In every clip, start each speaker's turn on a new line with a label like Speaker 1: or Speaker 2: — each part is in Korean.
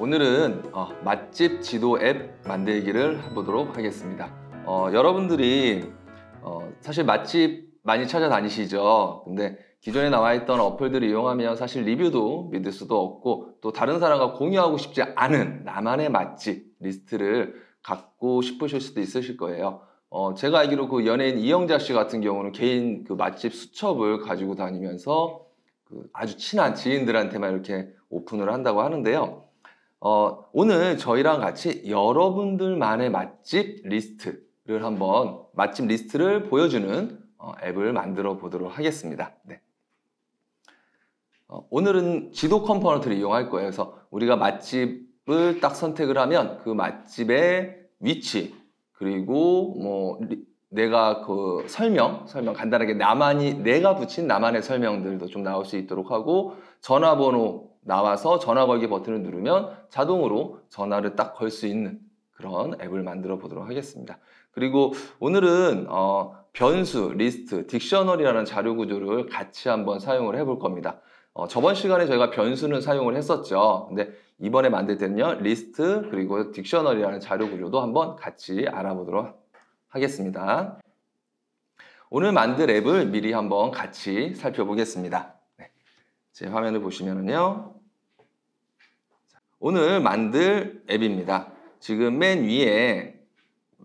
Speaker 1: 오늘은 맛집 지도 앱 만들기를 해보도록 하겠습니다. 여러분들이 사실 맛집 많이 찾아다니시죠? 근데 기존에 나와 있던 어플들을 이용하면 사실 리뷰도 믿을 수도 없고 또 다른 사람과 공유하고 싶지 않은 나만의 맛집 리스트를 갖고 싶으실 수도 있으실 거예요. 제가 알기로 그 연예인 이영자 씨 같은 경우는 개인 그 맛집 수첩을 가지고 다니면서 그 아주 친한 지인들한테만 이렇게 오픈을 한다고 하는데요. 오늘 저희랑 같이 여러분들만의 맛집 리스트를 한번 맛집 리스트를 보여주는 앱을 만들어 보도록 하겠습니다. 네. 오늘은 지도 컴포넌트를 이용할 거예요. 그래서 우리가 맛집을 딱 선택을 하면 그 맛집의 위치 그리고 뭐 내가 그 설명 간단하게 내가 붙인 나만의 설명들도 좀 나올 수 있도록 하고 전화번호 나와서 전화 걸기 버튼을 누르면 자동으로 전화를 딱 걸 수 있는 그런 앱을 만들어 보도록 하겠습니다. 그리고 오늘은 변수, 리스트, 딕셔너리라는 자료 구조를 같이 한번 사용을 해볼 겁니다. 저번 시간에 저희가 변수는 사용을 했었죠. 근데 이번에 만들 때는요, 리스트 그리고 딕셔너리라는 자료 구조도 한번 같이 알아보도록 하겠습니다. 오늘 만들 앱을 미리 한번 같이 살펴보겠습니다. 네. 제 화면을 보시면은요, 오늘 만들 앱입니다. 지금 맨 위에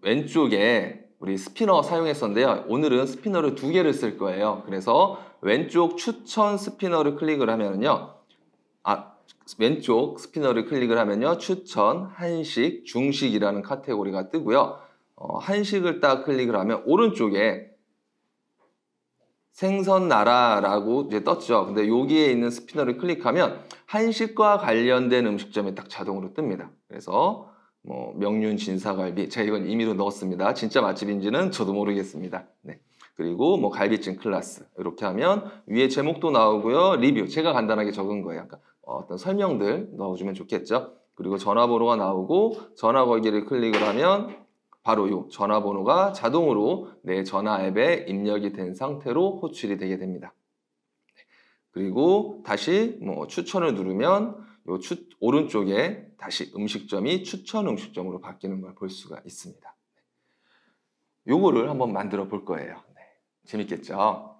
Speaker 1: 왼쪽에 우리 스피너 사용했었는데요. 오늘은 스피너를 2개를 쓸 거예요. 그래서 왼쪽 추천 스피너를 클릭을 하면은요, 왼쪽 스피너를 클릭을 하면요, 추천, 한식, 중식이라는 카테고리가 뜨고요. 한식을 딱 클릭을 하면 오른쪽에 생선나라라고 이제 떴죠. 근데 여기에 있는 스피너를 클릭하면 한식과 관련된 음식점이 딱 자동으로 뜹니다. 그래서 뭐 명륜 진사갈비, 제가 이건 임의로 넣었습니다. 진짜 맛집인지는 저도 모르겠습니다. 네. 그리고 뭐 갈비찜 클라스 이렇게 하면 위에 제목도 나오고요. 리뷰 제가 간단하게 적은 거예요. 그러니까 어떤 설명들 넣어주면 좋겠죠. 그리고 전화번호가 나오고 전화 걸기를 클릭을 하면 바로 이 전화번호가 자동으로 내 전화 앱에 입력이 된 상태로 호출이 되게 됩니다. 그리고 다시 뭐 추천을 누르면 요 오른쪽에 다시 음식점이 추천 음식점으로 바뀌는 걸 볼 수가 있습니다. 요거를 한번 만들어 볼 거예요. 네. 재밌겠죠?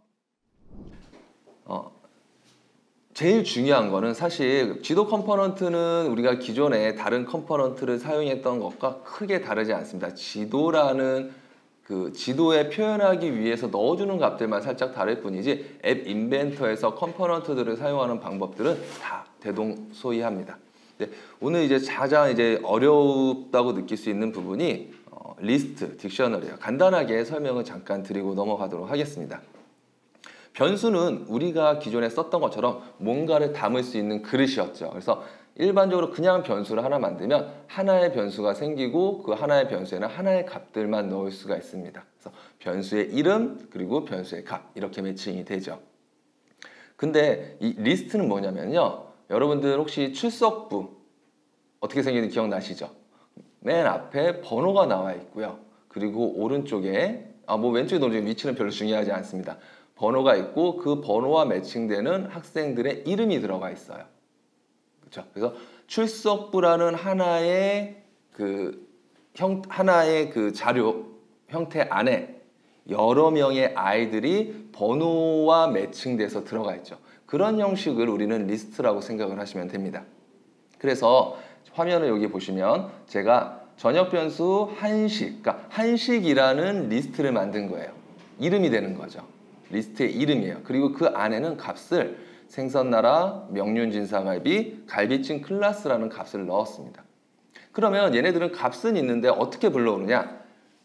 Speaker 1: 제일 중요한 거는 사실 지도 컴포넌트는 우리가 기존에 다른 컴포넌트를 사용했던 것과 크게 다르지 않습니다. 지도라는 그 지도에 표현하기 위해서 넣어주는 값들만 살짝 다를 뿐이지 앱 인벤터에서 컴포넌트들을 사용하는 방법들은 다 대동소이합니다. 오늘 이제 가장 어렵다고 느낄 수 있는 부분이 리스트, 딕셔너리예요. 간단하게 설명을 잠깐 드리고 넘어가도록 하겠습니다. 변수는 우리가 기존에 썼던 것처럼 뭔가를 담을 수 있는 그릇이었죠. 그래서 일반적으로 그냥 변수를 하나 만들면 하나의 변수가 생기고 그 하나의 변수에는 하나의 값들만 넣을 수가 있습니다. 그래서 변수의 이름 그리고 변수의 값 이렇게 매칭이 되죠. 근데 이 리스트는 뭐냐면요. 여러분들 혹시 출석부 어떻게 생기는지 기억나시죠? 맨 앞에 번호가 나와 있고요. 그리고 오른쪽에 뭐 왼쪽에 놓은 위치는 별로 중요하지 않습니다. 번호가 있고 그 번호와 매칭되는 학생들의 이름이 들어가 있어요. 그렇죠? 그래서 출석부라는 하나의 그 자료 형태 안에 여러 명의 아이들이 번호와 매칭돼서 들어가 있죠. 그런 형식을 우리는 리스트라고 생각을 하시면 됩니다. 그래서 화면을 여기 보시면 제가 전역 변수 한식, 그러니까 한식이라는 리스트를 만든 거예요. 이름이 되는 거죠. 리스트의 이름이에요. 그리고 그 안에는 값을 생선나라, 명륜진사갈비, 갈비찜 클라스라는 값을 넣었습니다. 그러면 얘네들은 값은 있는데 어떻게 불러오느냐?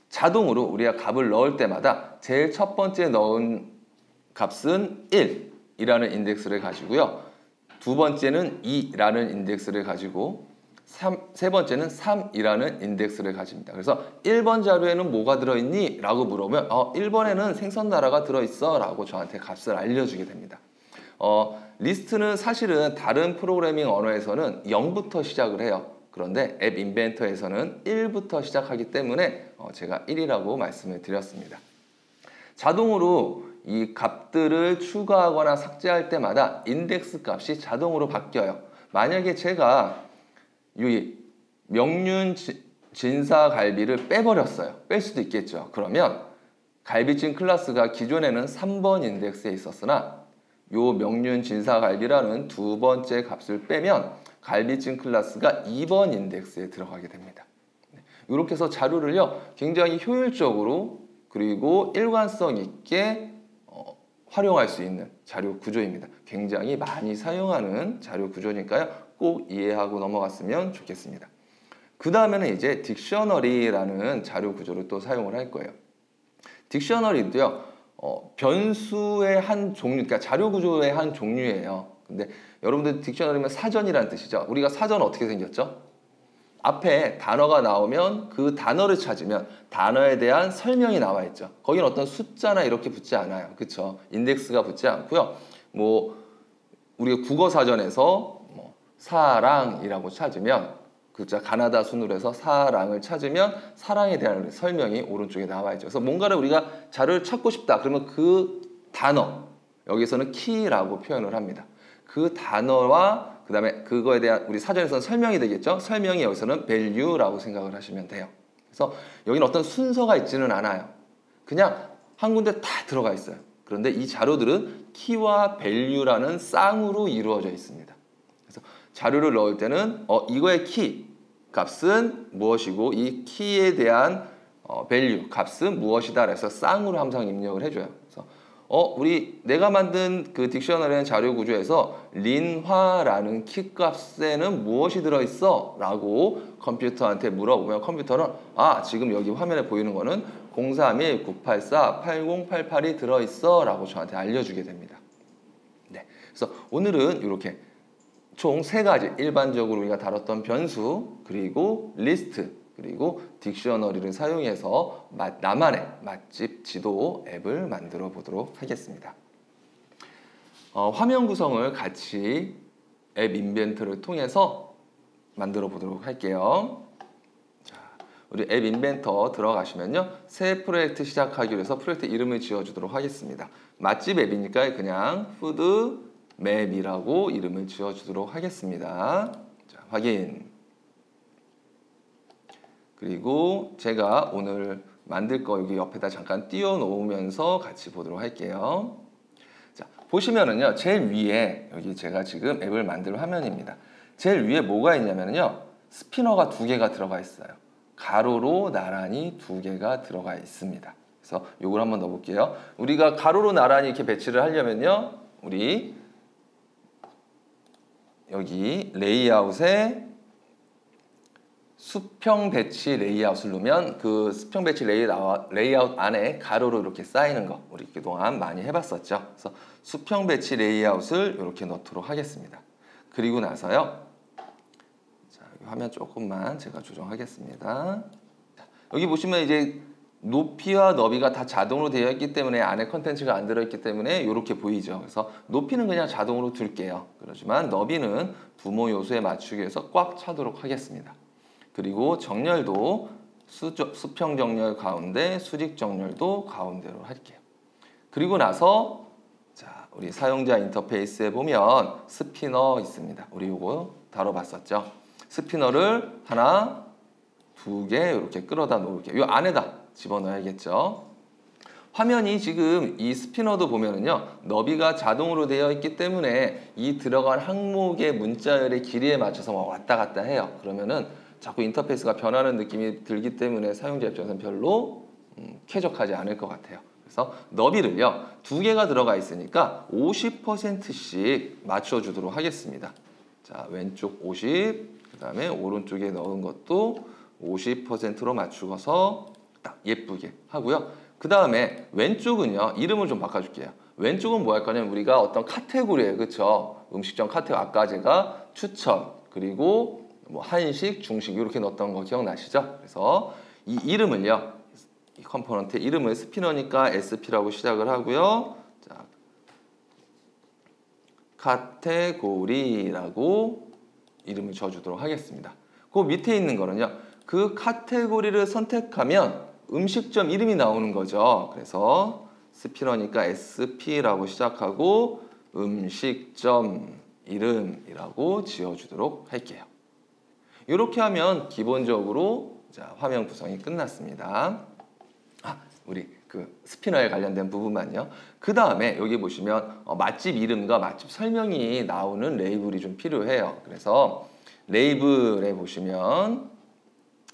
Speaker 1: 자동으로 우리가 값을 넣을 때마다 제일 첫 번째 넣은 값은 1이라는 인덱스를 가지고요. 두 번째는 2라는 인덱스를 가지고 세 번째는 3이라는 인덱스를 가집니다. 그래서 1번 자료에는 뭐가 들어있니? 라고 물어보면 1번에는 생선나라가 들어있어 라고 저한테 값을 알려주게 됩니다. 리스트는 사실은 다른 프로그래밍 언어에서는 0부터 시작을 해요. 그런데 앱 인벤터에서는 1부터 시작하기 때문에 제가 1이라고 말씀을 드렸습니다. 자동으로 이 값들을 추가하거나 삭제할 때마다 인덱스 값이 자동으로 바뀌어요. 만약에 제가 이 명륜 진사갈비를 빼버렸어요. 뺄 수도 있겠죠. 그러면 갈비찜 클래스가 기존에는 3번 인덱스에 있었으나 요 명륜 진사갈비라는 두 번째 값을 빼면 갈비찜 클래스가 2번 인덱스에 들어가게 됩니다. 이렇게 해서 자료를요 굉장히 효율적으로 그리고 일관성 있게 활용할 수 있는 자료 구조입니다. 굉장히 많이 사용하는 자료 구조니까요. 꼭 이해하고 넘어갔으면 좋겠습니다. 그 다음에는 이제 딕셔너리라는 자료 구조를 또 사용을 할 거예요. 딕셔너리도요. 변수의 한 종류, 그러니까 자료 구조의 한 종류예요. 근데 여러분들 딕셔너리면 사전이라는 뜻이죠. 우리가 사전 어떻게 생겼죠? 앞에 단어가 나오면 그 단어를 찾으면 단어에 대한 설명이 나와 있죠. 거기는 어떤 숫자나 이렇게 붙지 않아요. 그렇죠? 인덱스가 붙지 않고요. 뭐 우리가 국어 사전에서 뭐 사랑이라고 찾으면 글자 가나다 순으로 해서 사랑을 찾으면 사랑에 대한 설명이 오른쪽에 나와 있죠. 그래서 뭔가를 우리가 자료를 찾고 싶다. 그러면 그 단어, 여기서는 키라고 표현을 합니다. 그 단어와 그 다음에 그거에 대한 우리 사전에서는 설명이 되겠죠. 설명이 여기서는 value라고 생각을 하시면 돼요. 그래서 여기는 어떤 순서가 있지는 않아요. 그냥 한 군데 다 들어가 있어요. 그런데 이 자료들은 키와 value라는 쌍으로 이루어져 있습니다. 그래서 자료를 넣을 때는 이거의 키 값은 무엇이고 이 키에 대한 value 값은 무엇이다 그래서 쌍으로 항상 입력을 해줘요. 그래서 우리 내가 만든 그 딕셔너리라는 자료 구조에서 린화라는 키 값에는 무엇이 들어있어? 라고 컴퓨터한테 물어보면 컴퓨터는 지금 여기 화면에 보이는 거는 031-984-8088이 들어있어 라고 저한테 알려주게 됩니다. 네, 그래서 오늘은 이렇게 총 3가지 일반적으로 우리가 다뤘던 변수 그리고 리스트 그리고 딕셔너리를 사용해서 나만의 맛집 지도 앱을 만들어 보도록 하겠습니다. 화면 구성을 같이 앱 인벤터를 통해서 만들어 보도록 할게요. 자, 우리 앱 인벤터 들어가시면요. 새 프로젝트 시작하기 위해서 프로젝트 이름을 지어주도록 하겠습니다. 맛집 앱이니까 그냥 푸드 맵이라고 이름을 지어주도록 하겠습니다. 자, 확인. 그리고 제가 오늘 만들 거 여기 옆에다 잠깐 띄워 놓으면서 같이 보도록 할게요. 자, 보시면은요, 제일 위에 여기 제가 지금 앱을 만들 화면입니다. 제일 위에 뭐가 있냐면요, 스피너가 2개가 들어가 있어요. 가로로 나란히 2개가 들어가 있습니다. 그래서 이걸 한번 넣어볼게요. 우리가 가로로 나란히 이렇게 배치를 하려면요, 우리 여기 레이아웃에 수평 배치 레이아웃을 누르면 그 수평 배치 레이아웃 안에 가로로 이렇게 쌓이는 거 우리 그동안 많이 해봤었죠. 그래서 수평 배치 레이아웃을 이렇게 넣도록 하겠습니다. 그리고 나서요. 자, 화면 조금만 제가 조정하겠습니다. 자, 여기 보시면 이제 높이와 너비가 다 자동으로 되어 있기 때문에 안에 컨텐츠가 안 들어있기 때문에 이렇게 보이죠. 그래서 높이는 그냥 자동으로 둘게요. 그렇지만 너비는 부모 요소에 맞추기 위해서 꽉 차도록 하겠습니다. 그리고 정렬도 수평 정렬 가운데 수직 정렬도 가운데로 할게요. 그리고 나서 자, 우리 사용자 인터페이스에 보면 스피너 있습니다. 우리 이거 다뤄봤었죠. 스피너를 하나, 2개 이렇게 끌어다 놓을게요. 이 안에다 집어넣어야겠죠. 화면이 지금 이 스피너도 보면은요, 너비가 자동으로 되어 있기 때문에 이 들어간 항목의 문자열의 길이에 맞춰서 왔다 갔다 해요. 그러면은 자꾸 인터페이스가 변하는 느낌이 들기 때문에 사용자 입장에서는 별로 쾌적하지 않을 것 같아요. 그래서 너비를요 2개가 들어가 있으니까 50%씩 맞춰주도록 하겠습니다. 자, 왼쪽 50, 그 다음에 오른쪽에 넣은 것도 50%로 맞추어서 딱 예쁘게 하고요. 그 다음에 왼쪽은요 이름을 좀 바꿔줄게요. 왼쪽은 뭐 할 거냐면 우리가 어떤 카테고리예요, 그렇죠? 음식점 카테고리 아까 제가 추천 그리고 뭐 한식, 중식 이렇게 넣었던 거 기억나시죠? 그래서 이 이름을요, 이 컴포넌트 이름을 스피너니까 SP라고 시작을 하고요. 자, 카테고리라고 이름을 줘주도록 하겠습니다. 그 밑에 있는 거는요, 그 카테고리를 선택하면 음식점 이름이 나오는 거죠. 그래서 스피너니까 SP라고 시작하고 음식점 이름이라고 지어주도록 할게요. 이렇게 하면 기본적으로 자, 화면 구성이 끝났습니다. 우리 그 스피너에 관련된 부분만요. 그 다음에 여기 보시면 맛집 이름과 맛집 설명이 나오는 레이블이 좀 필요해요. 그래서 레이블에 보시면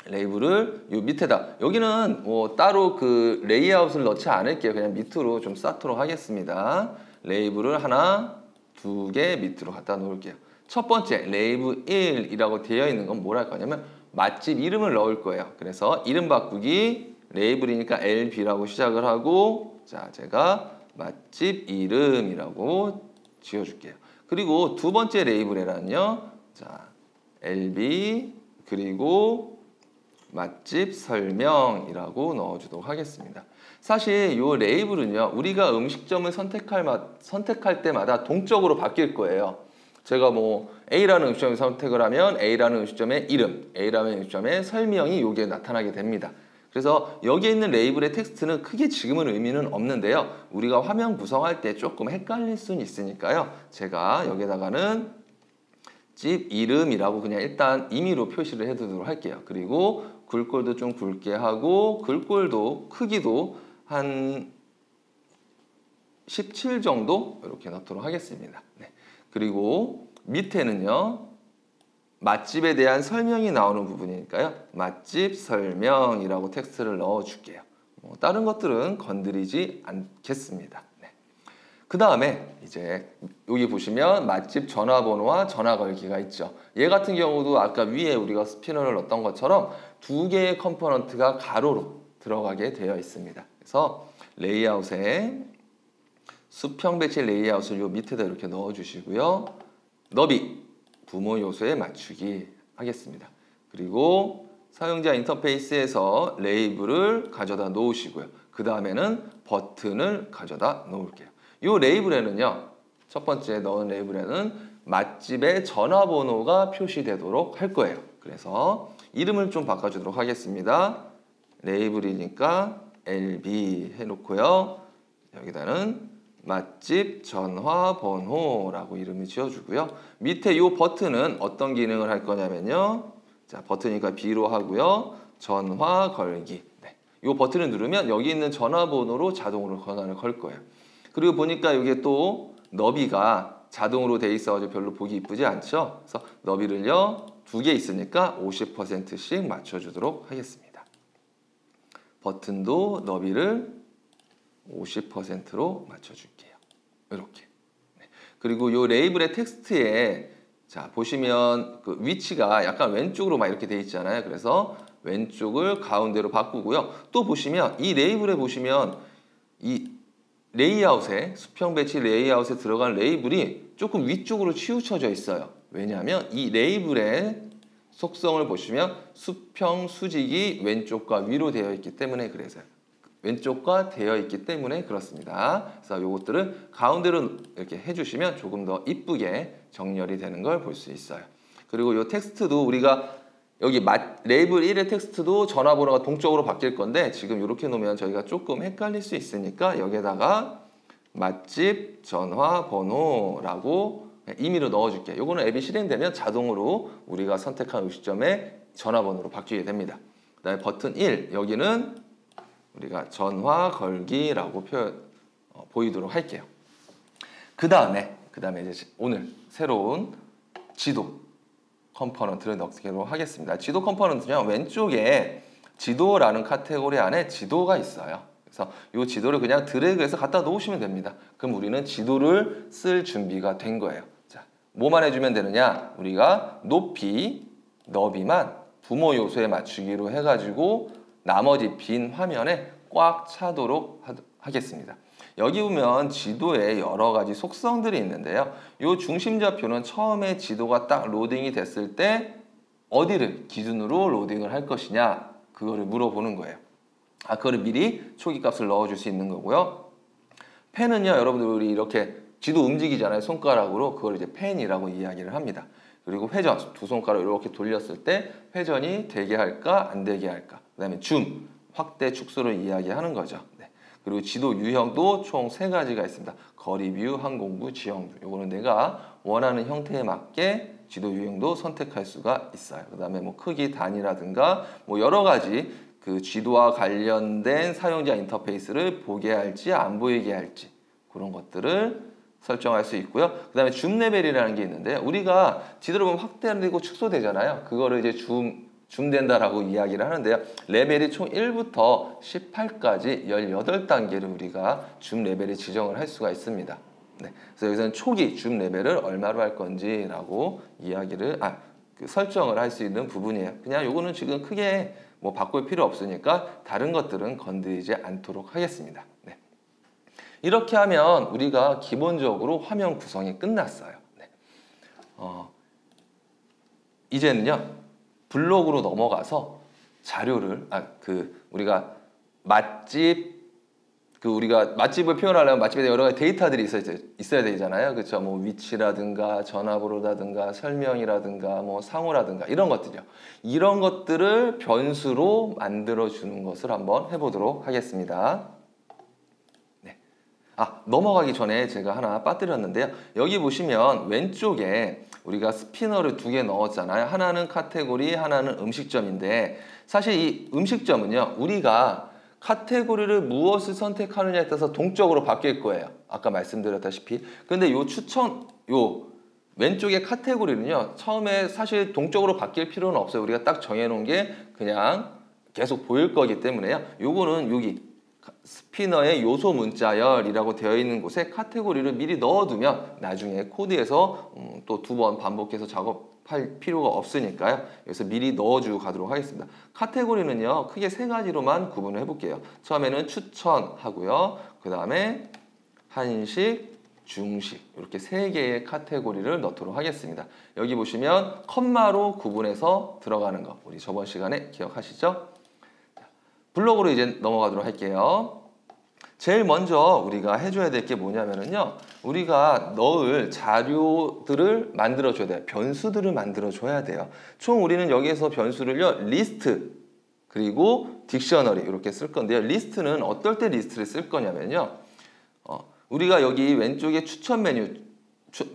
Speaker 1: 레이블을 요 밑에다, 여기는 뭐 따로 그 레이아웃을 넣지 않을게요. 그냥 밑으로 좀 쌓도록 하겠습니다. 레이블을 하나, 두 개 밑으로 갖다 놓을게요. 첫 번째 레이블 1이라고 되어 있는 건 뭘 할 거냐면 맛집 이름을 넣을 거예요. 그래서 이름 바꾸기, 레이블이니까 LB라고 시작을 하고, 자, 제가 맛집 이름이라고 지어줄게요. 그리고 두 번째 레이블에는요, 자, LB 그리고 맛집 설명이라고 넣어주도록 하겠습니다. 사실 이 레이블은요, 우리가 음식점을 선택할 때마다 동적으로 바뀔 거예요. 제가 뭐 A라는 음식점을 선택을 하면 A라는 음식점의 이름, A라는 음식점의 설명이 여기에 나타나게 됩니다. 그래서 여기에 있는 레이블의 텍스트는 크게 지금은 의미는 없는데요. 우리가 화면 구성할 때 조금 헷갈릴 수는 있으니까요. 제가 여기다가는 집 이름이라고 그냥 일단 임의로 표시를 해두도록 할게요. 그리고 글꼴도 좀 굵게 하고, 글꼴도 크기도 한 17 정도 이렇게 넣도록 하겠습니다. 네. 그리고 밑에는요, 맛집에 대한 설명이 나오는 부분이니까요, 맛집 설명이라고 텍스트를 넣어줄게요. 다른 것들은 건드리지 않겠습니다. 네. 그 다음에 이제 여기 보시면 맛집 전화번호와 전화 걸기가 있죠. 얘 같은 경우도 아까 위에 우리가 스피너를 넣었던 것처럼 두 개의 컴포넌트가 가로로 들어가게 되어 있습니다. 그래서 레이아웃에 수평 배치 레이아웃을 요 밑에다 이렇게 넣어주시고요. 너비 부모 요소에 맞추기 하겠습니다. 그리고 사용자 인터페이스에서 레이블을 가져다 놓으시고요. 그 다음에는 버튼을 가져다 놓을게요. 이 레이블에는요, 첫 번째 넣은 레이블에는 맛집의 전화번호가 표시되도록 할 거예요. 그래서 이름을 좀 바꿔주도록 하겠습니다. 레이블이니까 LB 해놓고요. 여기다는 맛집 전화번호라고 이름을 지어주고요. 밑에 이 버튼은 어떤 기능을 할 거냐면요. 자, 버튼이니까 B로 하고요. 전화 걸기. 네. 이 버튼을 누르면 여기 있는 전화번호로 자동으로 전화를 걸 거예요. 그리고 보니까 이게 또 너비가 자동으로 돼 있어가지고 별로 보기 이쁘지 않죠? 그래서 너비를요, 두 개 있으니까 50%씩 맞춰주도록 하겠습니다. 버튼도 너비를 50%로 맞춰줄게요. 이렇게. 네. 그리고 이 레이블의 텍스트에 자 보시면 그 위치가 약간 왼쪽으로 막 이렇게 돼 있잖아요. 그래서 왼쪽을 가운데로 바꾸고요. 또 보시면 이 레이블에 보시면 이 레이아웃에 수평 배치 레이아웃에 들어간 레이블이 조금 위쪽으로 치우쳐져 있어요. 왜냐하면 이 레이블의 속성을 보시면 수평 수직이 왼쪽과 위로 되어 있기 때문에 그래서요. 왼쪽과 되어 있기 때문에 그렇습니다. 그래서 요것들을 가운데로 이렇게 해주시면 조금 더 이쁘게 정렬이 되는 걸 볼 수 있어요. 그리고 요 텍스트도 우리가 여기 레이블 1의 텍스트도 전화번호가 동쪽으로 바뀔 건데 지금 이렇게 놓으면 저희가 조금 헷갈릴 수 있으니까 여기에다가 맛집 전화번호라고 임의로 넣어줄게요. 요거는 앱이 실행되면 자동으로 우리가 선택한 음식점의 전화번호로 바뀌게 됩니다. 그 다음에 버튼 1, 여기는 우리가 전화 걸기라고 보이도록 할게요. 그 다음에 이제 오늘 새로운 지도 컴포넌트를 넣기로 하겠습니다. 지도 컴포넌트는요, 왼쪽에 지도라는 카테고리 안에 지도가 있어요. 그래서 이 지도를 그냥 드래그해서 갖다 놓으시면 됩니다. 그럼 우리는 지도를 쓸 준비가 된 거예요. 자, 뭐만 해주면 되느냐? 우리가 높이, 너비만 부모 요소에 맞추기로 해가지고 나머지 빈 화면에 꽉 차도록 하겠습니다. 여기 보면 지도에 여러 가지 속성들이 있는데요. 이 중심좌표는 처음에 지도가 딱 로딩이 됐을 때 어디를 기준으로 로딩을 할 것이냐, 그거를 물어보는 거예요. 그거를 미리 초기 값을 넣어줄 수 있는 거고요. 펜은요, 여러분들 우리 이렇게 지도 움직이잖아요. 손가락으로. 그걸 이제 펜이라고 이야기를 합니다. 그리고 회전, 두 손가락을 이렇게 돌렸을 때 회전이 되게 할까 안 되게 할까. 그 다음에 줌, 확대 축소를 이야기하는 거죠. 네. 그리고 지도 유형도 총 3가지가 있습니다. 거리 뷰, 항공부, 지형뷰. 요거는 내가 원하는 형태에 맞게 지도 유형도 선택할 수가 있어요. 그 다음에 뭐 크기 단위라든가 뭐 여러 가지 그 지도와 관련된 사용자 인터페이스를 보게 할지 안 보이게 할지 그런 것들을 설정할 수 있고요. 그 다음에 줌 레벨이라는 게 있는데요. 우리가 지도를 보면 확대되고 축소되잖아요. 그거를 이제 줌된다라고 이야기를 하는데요. 레벨이 총 1부터 18까지 18단계를 우리가 줌 레벨에 지정을 할 수가 있습니다. 네. 그래서 여기서는 초기 줌 레벨을 얼마로 할 건지라고 이야기를 설정을 할 수 있는 부분이에요. 그냥 요거는 지금 크게 뭐 바꿀 필요 없으니까 다른 것들은 건드리지 않도록 하겠습니다. 네. 이렇게 하면 우리가 기본적으로 화면 구성이 끝났어요. 네. 이제는요 블록으로 넘어가서 자료를 우리가 맛집을 표현하려면 맛집에 여러 가지 데이터들이 있어야 되잖아요. 그렇죠? 뭐 위치라든가 전화번호라든가 설명이라든가 뭐 상호라든가 이런 것들이요. 이런 것들을 변수로 만들어 주는 것을 한번 해보도록 하겠습니다. 네. 넘어가기 전에 제가 하나 빠뜨렸는데요. 여기 보시면 왼쪽에 우리가 스피너를 2개 넣었잖아요. 하나는 카테고리, 하나는 음식점인데 사실 이 음식점은요. 우리가 카테고리를 무엇을 선택하느냐에 따라서 동적으로 바뀔 거예요. 아까 말씀드렸다시피. 근데 요 왼쪽의 카테고리는요. 처음에 사실 동적으로 바뀔 필요는 없어요. 우리가 딱 정해놓은 게 그냥 계속 보일 거기 때문에요. 요거는 여기 스피너의 요소 문자열이라고 되어 있는 곳에 카테고리를 미리 넣어두면 나중에 코드에서 또 2번 반복해서 작업할 필요가 없으니까요. 여기서 미리 넣어주고 가도록 하겠습니다. 카테고리는요. 크게 3가지로만 구분을 해볼게요. 처음에는 추천하고요. 그 다음에 한식, 중식 이렇게 3개의 카테고리를 넣도록 하겠습니다. 여기 보시면 컴마로 구분해서 들어가는 거 우리 저번 시간에 기억하시죠? 블록으로 이제 넘어가도록 할게요. 제일 먼저 우리가 해줘야 될 게 뭐냐면요. 우리가 넣을 자료들을 만들어줘야 돼요. 변수들을 만들어줘야 돼요. 총 우리는 여기에서 변수를요. 리스트 그리고 딕셔너리 이렇게 쓸 건데요. 리스트는 어떨 때 리스트를 쓸 거냐면요. 우리가 여기 왼쪽에 추천 메뉴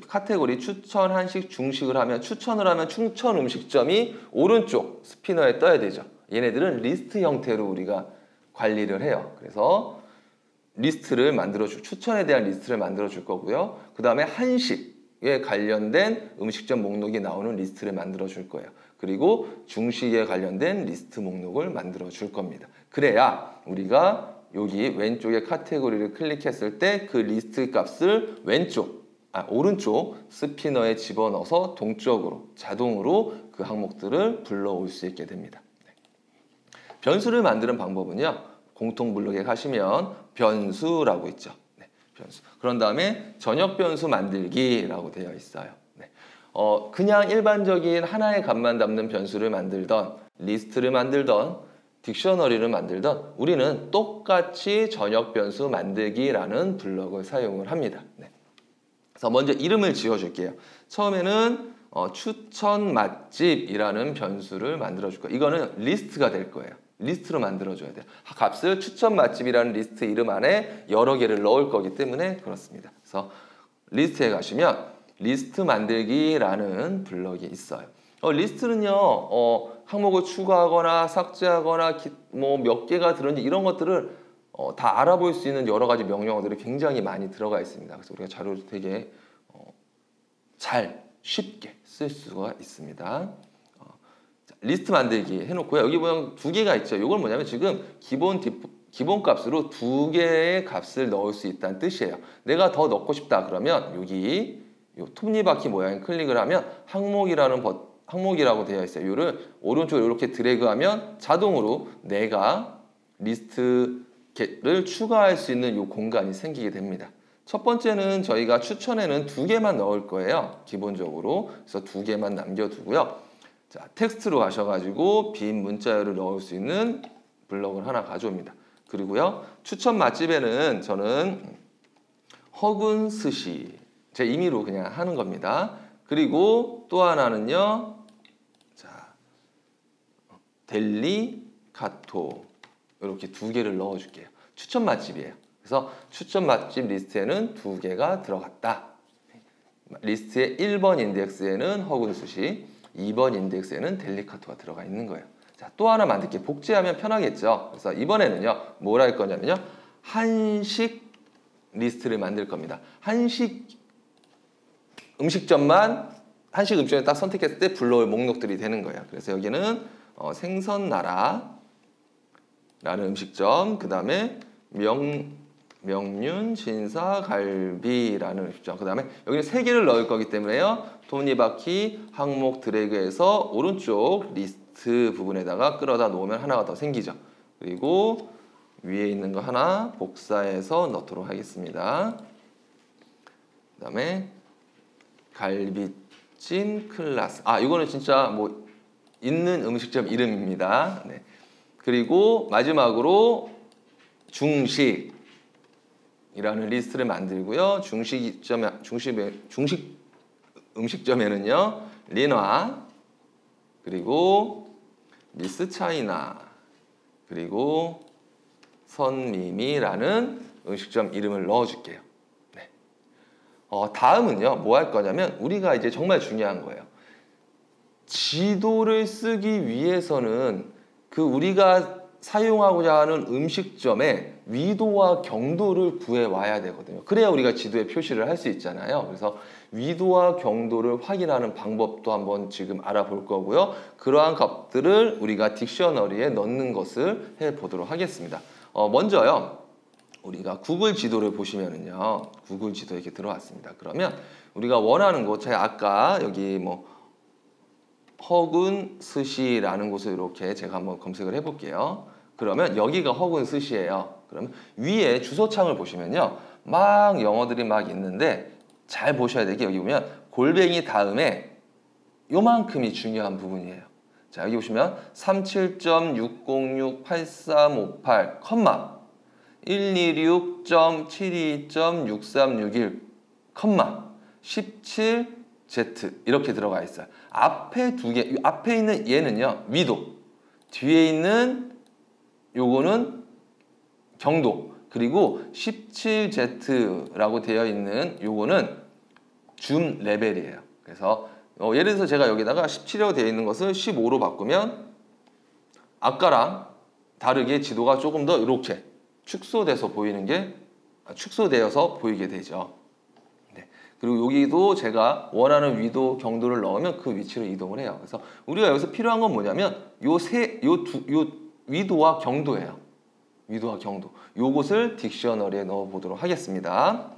Speaker 1: 카테고리 추천 한식 중식을 하면 추천을 하면 추천 음식점이 오른쪽 스피너에 떠야 되죠. 얘네들은 리스트 형태로 우리가 관리를 해요. 그래서 리스트를 추천에 대한 리스트를 만들어 줄 거고요. 그 다음에 한식에 관련된 음식점 목록이 나오는 리스트를 만들어 줄 거예요. 그리고 중식에 관련된 리스트 목록을 만들어 줄 겁니다. 그래야 우리가 여기 왼쪽에 카테고리를 클릭했을 때 그 리스트 값을 오른쪽 스피너에 집어넣어서 동적으로 자동으로 그 항목들을 불러올 수 있게 됩니다. 변수를 만드는 방법은요. 공통 블록에 가시면 변수라고 있죠. 네, 변수. 그런 다음에 전역 변수 만들기라고 되어 있어요. 네. 그냥 일반적인 하나의 값만 담는 변수를 만들던 리스트를 만들던 딕셔너리를 만들던 우리는 똑같이 전역 변수 만들기라는 블록을 사용을 합니다. 네. 그래서 먼저 이름을 지어줄게요. 처음에는 추천 맛집이라는 변수를 만들어줄 거예요. 이거는 리스트가 될 거예요. 리스트로 만들어줘야 돼요. 값을 추천 맛집이라는 리스트 이름 안에 여러 개를 넣을 거기 때문에 그렇습니다. 그래서 리스트에 가시면 리스트 만들기라는 블럭이 있어요. 리스트는요, 항목을 추가하거나 삭제하거나 뭐 몇 개가 들었는지 이런 것들을 다 알아볼 수 있는 여러 가지 명령어들이 굉장히 많이 들어가 있습니다. 그래서 우리가 자료를 되게 쉽게 쓸 수가 있습니다. 리스트 만들기 해놓고요. 여기 보면 2개가 있죠. 이건 뭐냐면 지금 기본 값으로 2개의 값을 넣을 수 있다는 뜻이에요. 내가 더 넣고 싶다 그러면 여기 톱니바퀴 모양을 클릭을 하면 항목이라고 되어 있어요. 이를 오른쪽으로 이렇게 드래그하면 자동으로 내가 리스트를 추가할 수 있는 이 공간이 생기게 됩니다. 첫 번째는 저희가 추천에는 2개만 넣을 거예요. 기본적으로. 그래서 2개만 남겨두고요. 자, 텍스트로 가셔가지고 빈 문자열을 넣을 수 있는 블럭을 하나 가져옵니다. 그리고요, 추천 맛집에는 저는 허군 스시 제 임의로 그냥 하는 겁니다. 그리고 또 하나는요, 자, 델리 카토 이렇게 2개를 넣어줄게요. 추천 맛집이에요. 그래서 추천 맛집 리스트에는 2개가 들어갔다. 리스트의 1번 인덱스에는 허군 스시, 2번 인덱스에는 델리카토가 들어가 있는 거예요. 자, 또 하나 만들게. 복제하면 편하겠죠. 그래서 이번에는요, 뭘 할 거냐면요, 한식 리스트를 만들 겁니다. 한식 음식점만 한식 음식점을 딱 선택했을 때 불러올 목록들이 되는 거예요. 그래서 여기는 생선나라라는 음식점, 그 다음에 명륜 진사갈비라는 음식점, 그 다음에 여기는 3개를 넣을 거기 때문에요, 톱니바퀴 항목 드래그해서 오른쪽 리스트 부분에다가 끌어다 놓으면 하나가 더 생기죠. 그리고 위에 있는 거 하나 복사해서 넣도록 하겠습니다. 그 다음에 갈비찜 클라스. 이거는 진짜 뭐 있는 음식점 이름입니다. 네. 그리고 마지막으로 중식이라는 리스트를 만들고요. 중식 음식점에는요, 린화, 그리고 미스 차이나, 그리고 선미미라는 음식점 이름을 넣어줄게요. 네. 다음은요, 뭐 할 거냐면, 우리가 이제 정말 중요한 거예요. 지도를 쓰기 위해서는 그 우리가 사용하고자 하는 음식점의 위도와 경도를 구해와야 되거든요. 그래야 우리가 지도에 표시를 할 수 있잖아요. 그래서 위도와 경도를 확인하는 방법도 한번 지금 알아볼 거고요. 그러한 값들을 우리가 딕셔너리에 넣는 것을 해보도록 하겠습니다. 먼저요, 우리가 구글 지도를 보시면은요, 구글 지도 이렇게 들어왔습니다. 그러면 우리가 원하는 곳, 제가 아까 여기 뭐 허군 스시라는 곳을 이렇게 제가 한번 검색을 해볼게요. 그러면 여기가 허군 스시예요. 그러면 위에 주소창을 보시면요, 막 영어들이 막 있는데 잘 보셔야 되게, 여기 보면 골뱅이 다음에 요만큼이 중요한 부분이에요. 자, 여기 보시면 37.6068358, 126.72.6361, 17Z 이렇게 들어가 있어요. 앞에 두 개, 앞에 있는 얘는요, 위도, 뒤에 있는 요거는 경도, 그리고 17Z라고 되어 있는 요거는 줌 레벨이에요. 그래서 예를 들어서 제가 여기다가 17이라고 되어 있는 것을 15로 바꾸면 아까랑 다르게 지도가 조금 더 이렇게 축소돼서 보이는 게, 축소되어서 보이게 되죠. 네. 그리고 여기도 제가 원하는 위도, 경도를 넣으면 그 위치로 이동을 해요. 그래서 우리가 여기서 필요한 건 뭐냐면 요 위도와 경도예요. 위도와 경도. 요것을 딕셔너리에 넣어 보도록 하겠습니다.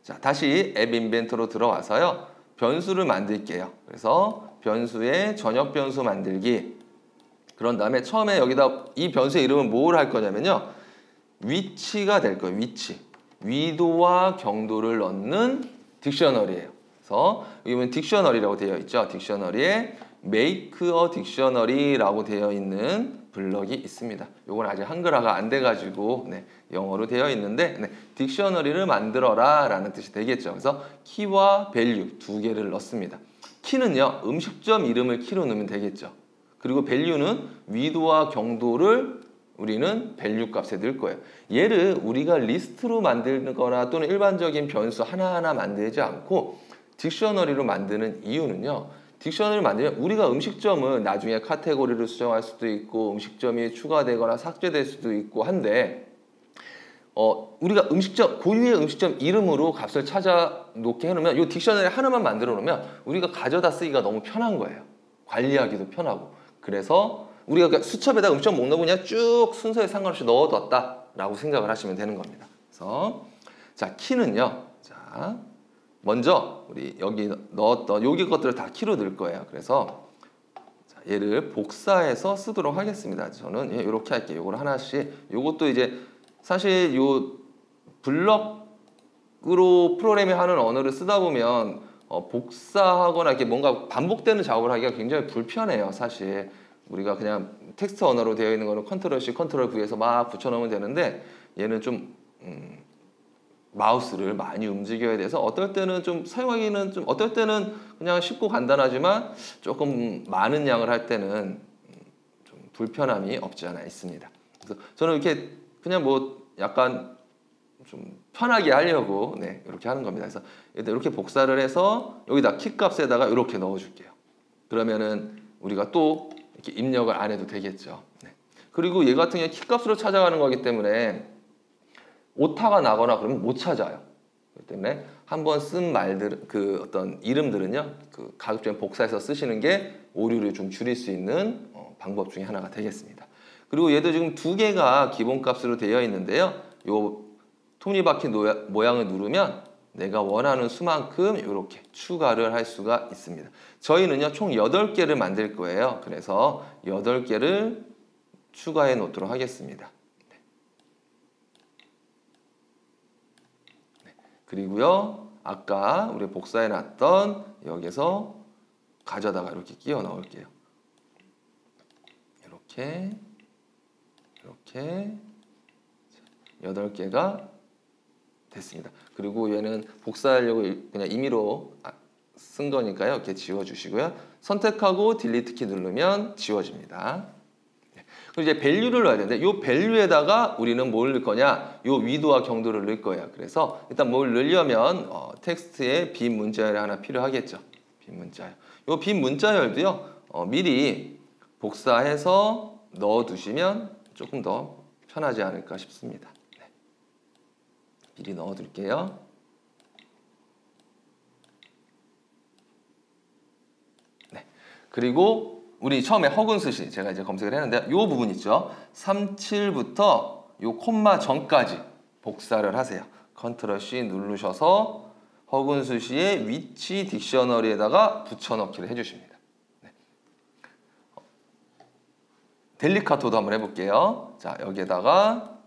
Speaker 1: 자, 다시 앱 인벤터로 들어와서요, 변수를 만들게요. 그래서 변수에 전역 변수 만들기. 그런 다음에 처음에 여기다 이 변수의 이름은 뭘 할 거냐면요, 위치가 될 거예요. 위치. 위도와 경도를 넣는 딕셔너리예요. 그래서 여기 보면 딕셔너리라고 되어 있죠. 딕셔너리에 make a dictionary라고 되어 있는 블럭이 있습니다. 요건 아직 한글화가 안 돼가지고 영어로 되어 있는데, 딕셔너리를 만들어라 라는 뜻이 되겠죠. 그래서 키와 밸류 두 개를 넣습니다. 키는요, 음식점 이름을 키로 넣으면 되겠죠. 그리고 밸류는 위도와 경도를 우리는 밸류 값에 넣을 거예요. 얘를 우리가 리스트로 만드는 거나 또는 일반적인 변수 하나하나 만들지 않고 딕셔너리로 만드는 이유는요, 딕셔너리를 만들면 우리가 음식점은 나중에 카테고리를 수정할 수도 있고 음식점이 추가되거나 삭제될 수도 있고 한데, 우리가 음식점, 고유의 음식점 이름으로 값을 찾아 놓게 해놓으면, 이 딕셔너리 하나만 만들어 놓으면 우리가 가져다 쓰기가 너무 편한 거예요. 관리하기도 편하고. 그래서 우리가 그냥 수첩에다 음식점 목록을 그냥 쭉 순서에 상관없이 넣어뒀다라고 생각을 하시면 되는 겁니다. 그래서 자, 키는요, 자, 먼저 우리 여기 넣었던 여기 것들을 다 키로 넣을 거예요. 그래서 자, 얘를 복사해서 쓰도록 하겠습니다. 저는 이렇게 할게요. 요걸 하나씩. 요것도 이제 사실 요 블럭으로 프로그래밍 하는 언어를 쓰다 보면 복사하거나 이렇게 뭔가 반복되는 작업을 하기가 굉장히 불편해요. 사실 우리가 그냥 텍스트 언어로 되어 있는 거는 컨트롤 C, 컨트롤 V에서 막 붙여넣으면 되는데, 얘는 좀 마우스를 많이 움직여야 돼서 어떨 때는 좀 사용하기는 좀, 어떨 때는 그냥 쉽고 간단하지만 조금 많은 양을 할 때는 좀 불편함이 없지 않아 있습니다. 그래서 저는 이렇게 그냥 뭐 약간 좀 편하게 하려고 네, 이렇게 하는 겁니다. 그래서 이렇게 복사를 해서 여기다 키 값에다가 이렇게 넣어줄게요. 그러면은 우리가 또 이렇게 입력을 안 해도 되겠죠. 네. 그리고 얘 같은 경우 키 값으로 찾아가는 거기 때문에 오타가 나거나 그러면 못 찾아요. 그렇기 때문에 한번 쓴 말들, 그 어떤 이름들은요, 그 가급적이면 복사해서 쓰시는 게 오류를 좀 줄일 수 있는 방법 중에 하나가 되겠습니다. 그리고 얘도 지금 두 개가 기본값으로 되어 있는데요. 요 톱니바퀴 모양을 누르면 내가 원하는 수만큼 이렇게 추가를 할 수가 있습니다. 저희는요, 총 8개를 만들 거예요. 그래서 8개를 추가해 놓도록 하겠습니다. 그리고요, 아까 우리 복사해 놨던 여기서 가져다가 이렇게 끼워 넣을게요. 이렇게 8개가 됐습니다. 그리고 얘는 복사하려고 그냥 임의로 쓴 거니까요. 이렇게 지워주시고요. 선택하고 딜리트 키 누르면 지워집니다. 그리고 이제 밸류를 넣어야 되는데 이 밸류에다가 우리는 뭘 넣을 거냐? 이 위도와 경도를 넣을 거예요. 그래서 일단 뭘 넣으려면 텍스트에 빈 문자열이 하나 필요하겠죠. 빈 문자열. 이 빈 문자열도요. 미리 복사해서 넣어두시면 조금 더 편하지 않을까 싶습니다. 네. 미리 넣어둘게요. 네. 그리고 우리 처음에 허근수시 제가 이제 검색을 했는데 이 부분 있죠. 37부터 이 콤마 전까지 복사를 하세요. 컨트롤 C 누르셔서 허근수시의 위치 딕셔너리에다가 붙여넣기를 해주십니다. 네. 델리카토도 한번 해볼게요. 자, 여기에다가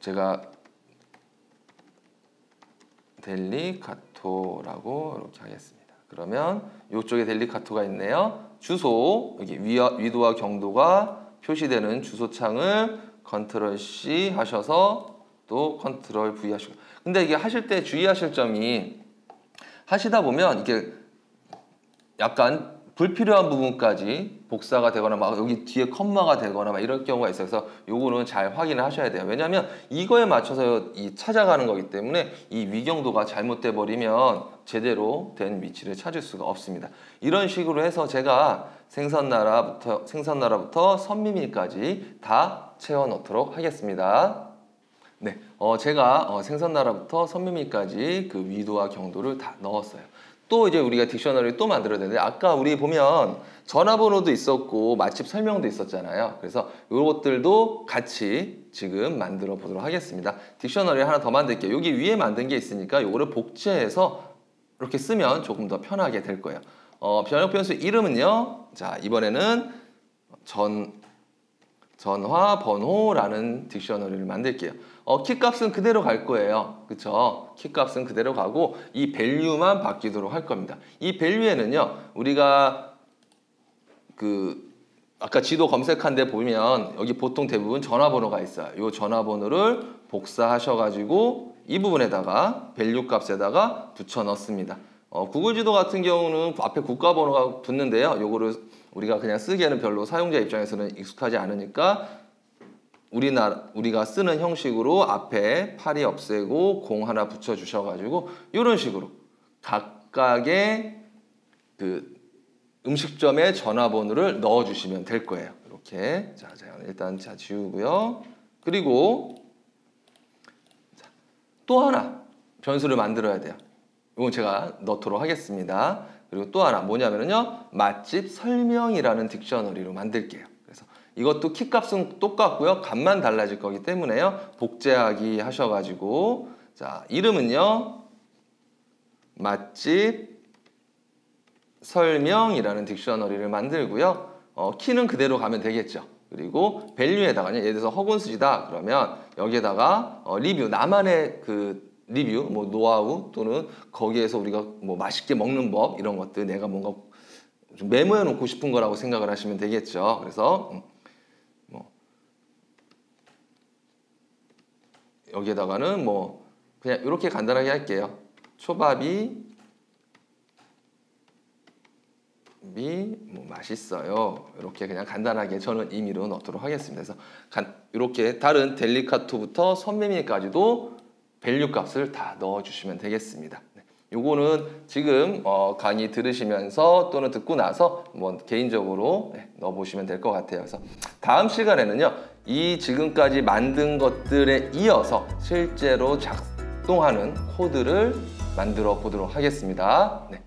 Speaker 1: 제가 델리카토라고 이렇게 하겠습니다. 그러면 이쪽에 델리카토가 있네요. 주소, 여기 위도와 경도가 표시되는 주소창을 컨트롤 C 하셔서 또 컨트롤 V 하시고. 근데 이게 하실 때 주의하실 점이 하시다 보면 이게 약간 불필요한 부분까지 복사가 되거나 막 여기 뒤에 컴마가 되거나 막 이럴 경우가 있어서 요거는 잘 확인을 하셔야 돼요. 왜냐하면 이거에 맞춰서 찾아가는 거기 때문에 이 위경도가 잘못돼 버리면 제대로 된 위치를 찾을 수가 없습니다. 이런 식으로 해서 제가 생선나라부터 선미밀까지 다 채워 넣도록 하겠습니다. 네, 제가 생선나라부터 선미밀까지 그 위도와 경도를 다 넣었어요. 또 이제 우리가 딕셔너리를 또 만들어야 되는데 아까 우리 보면 전화번호도 있었고 맛집 설명도 있었잖아요. 그래서 이것들도 같이 지금 만들어 보도록 하겠습니다. 딕셔너리 하나 더 만들게요. 여기 위에 만든 게 있으니까 이거를 복제해서 이렇게 쓰면 조금 더 편하게 될 거예요. 변형 변수 이름은요. 자, 이번에는 전화 번호라는 딕셔너리를 만들게요. 키 값은 그대로 갈 거예요. 그쵸? 키 값은 그대로 가고 이 밸류만 바뀌도록 할 겁니다. 이 밸류에는요, 우리가 아까 지도 검색한 데 보면 여기 보통 대부분 전화번호가 있어요. 이 전화번호를 복사하셔가지고 이 부분에다가 밸류 값에다가 붙여 넣습니다. 구글 지도 같은 경우는 앞에 국가번호가 붙는데요. 요거를 우리가 그냥 쓰기에는 별로 사용자 입장에서는 익숙하지 않으니까 우리가 쓰는 형식으로 앞에 8이 없애고 0 하나 붙여 주셔가지고 이런 식으로 각각의 그 음식점의 전화번호를 넣어 주시면 될 거예요. 이렇게 자 일단 지우고요. 그리고 또 하나 변수를 만들어야 돼요. 이건 제가 넣도록 하겠습니다. 그리고 또 하나 뭐냐면요, 맛집 설명이라는 딕셔너리로 만들게요. 그래서 이것도 키 값은 똑같고요, 값만 달라질 거기 때문에요, 복제하기 하셔가지고 자 이름은요 맛집 설명이라는 딕셔너리를 만들고요, 키는 그대로 가면 되겠죠. 그리고 밸류에다가 예를 들어서 허군수지다 그러면 여기에다가 리뷰, 나만의 그 리뷰, 뭐 노하우 또는 거기에서 우리가 뭐 맛있게 먹는 법 이런 것들 내가 뭔가 좀 메모해 놓고 싶은 거라고 생각을 하시면 되겠죠. 그래서 뭐 여기에다가는 뭐 그냥 이렇게 간단하게 할게요. 초밥이 뭐 맛있어요. 이렇게 그냥 간단하게 저는 임의로 넣도록 하겠습니다. 그래서 이렇게 다른 델리카토부터 선메밀까지도 밸류 값을 다 넣어주시면 되겠습니다. 네. 요거는 지금 강의 들으시면서 또는 듣고 나서 뭐 개인적으로 넣어보시면 될 것 같아요. 그래서 다음 시간에는요, 이 지금까지 만든 것들에 이어서 실제로 작동하는 코드를 만들어 보도록 하겠습니다. 네.